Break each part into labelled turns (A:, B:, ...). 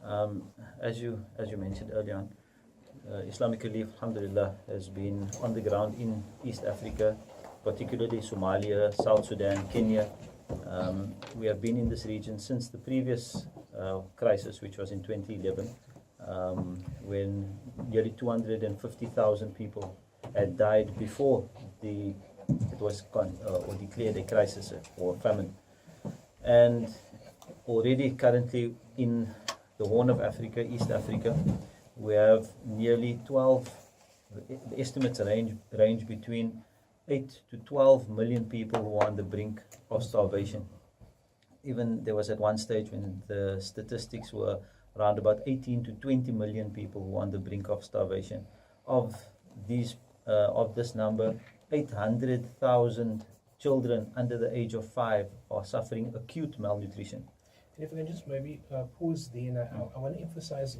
A: Um, as you mentioned earlier on, Islamic Relief, alhamdulillah, has been on the ground in East Africa, particularly Somalia, South Sudan, Kenya. We have been in this region since the previous crisis, which was in 2011, when nearly 250,000 people had died before it was or declared a crisis or famine. And already currently in the Horn of Africa, East Africa, we have nearly 12, the estimates range between 8 to 12 million people who are on the brink of starvation. Even there was at one stage when the statistics were around about 18 to 20 million people who are on the brink of starvation. Of this number, 800,000 children under the age of 5 are suffering acute malnutrition.
B: If I can just maybe pause there, and I want to emphasize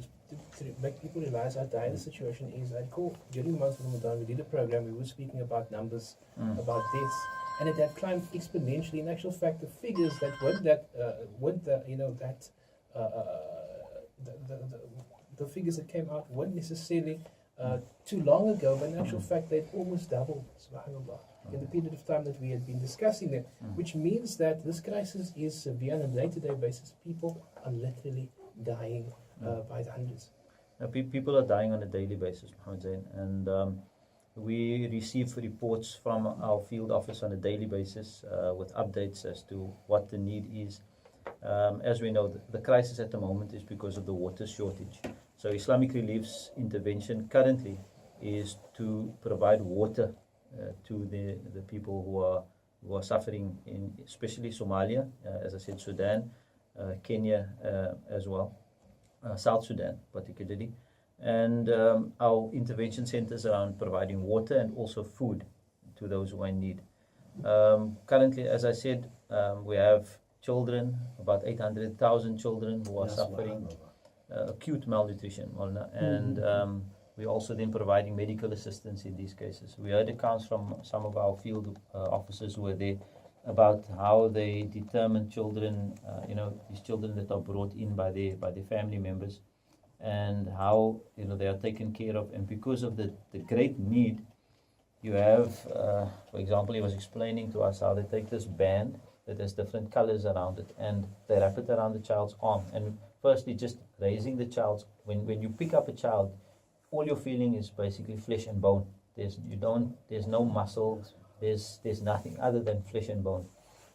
B: to make people realize how dire the situation is. I recall during the month of Ramadan, we did a program, we were speaking about numbers, about deaths, and it had climbed exponentially. In actual fact, the figures that the figures that came out weren't necessarily too long ago, but in actual fact, they've almost doubled, subhanAllah, in the period of time that we had been discussing them, which means that this crisis is severe on a day-to-day basis. People are literally dying by the hundreds.
A: People are dying on a daily basis, Mohamed, and we receive reports from our field office on a daily basis with updates as to what the need is. As we know, the crisis at the moment is because of the water shortage. So Islamic Relief's intervention currently is to provide water to the people who are suffering in especially Somalia, as I said, Sudan, Kenya as well, South Sudan particularly, and our intervention centers around providing water and also food to those who are in need. Currently, as I said, we have children, about 800,000 children who are suffering acute malnutrition, and we're also then providing medical assistance in these cases. We heard accounts from some of our field officers who were there about how they determine children, these children that are brought in by their family members, and how they are taken care of. And because of the great need, you have, for example, he was explaining to us how they take this band that has different colors around it, and they wrap it around the child's arm. And firstly, just raising the child's, when you pick up a child, all you're feeling is basically flesh and bone. There's no muscle, there's nothing other than flesh and bone.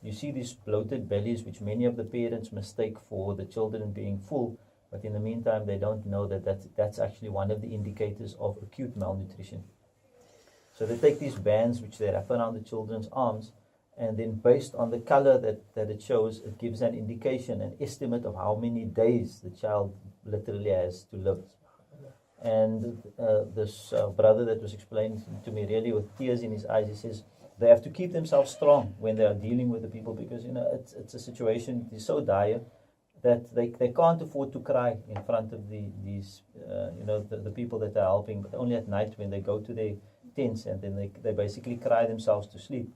A: You see these bloated bellies, which many of the parents mistake for the children being full, but in the meantime they don't know that's actually one of the indicators of acute malnutrition. So they take these bands which they wrap around the children's arms, and then based on the color that it shows, it gives an indication, an estimate of how many days the child literally has to live. And this brother that was explaining to me, really with tears in his eyes, he says they have to keep themselves strong when they are dealing with the people, because it's a situation that is so dire that they can't afford to cry in front of the people that they're helping, but only at night when they go to their tents, and then they basically cry themselves to sleep.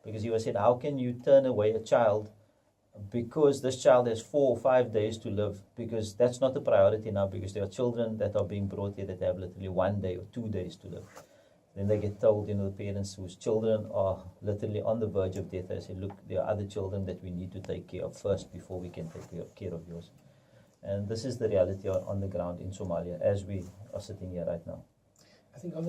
A: Because he was said, how can you turn away a child because this child has 4 or 5 days to live? Because that's not the priority now, because there are children that are being brought here that have literally 1 day or 2 days to live. Then they get told, the parents whose children are literally on the verge of death, they say, look, there are other children that we need to take care of first before we can take care of yours. And this is the reality on the ground in Somalia as we are sitting here right now.
B: I think on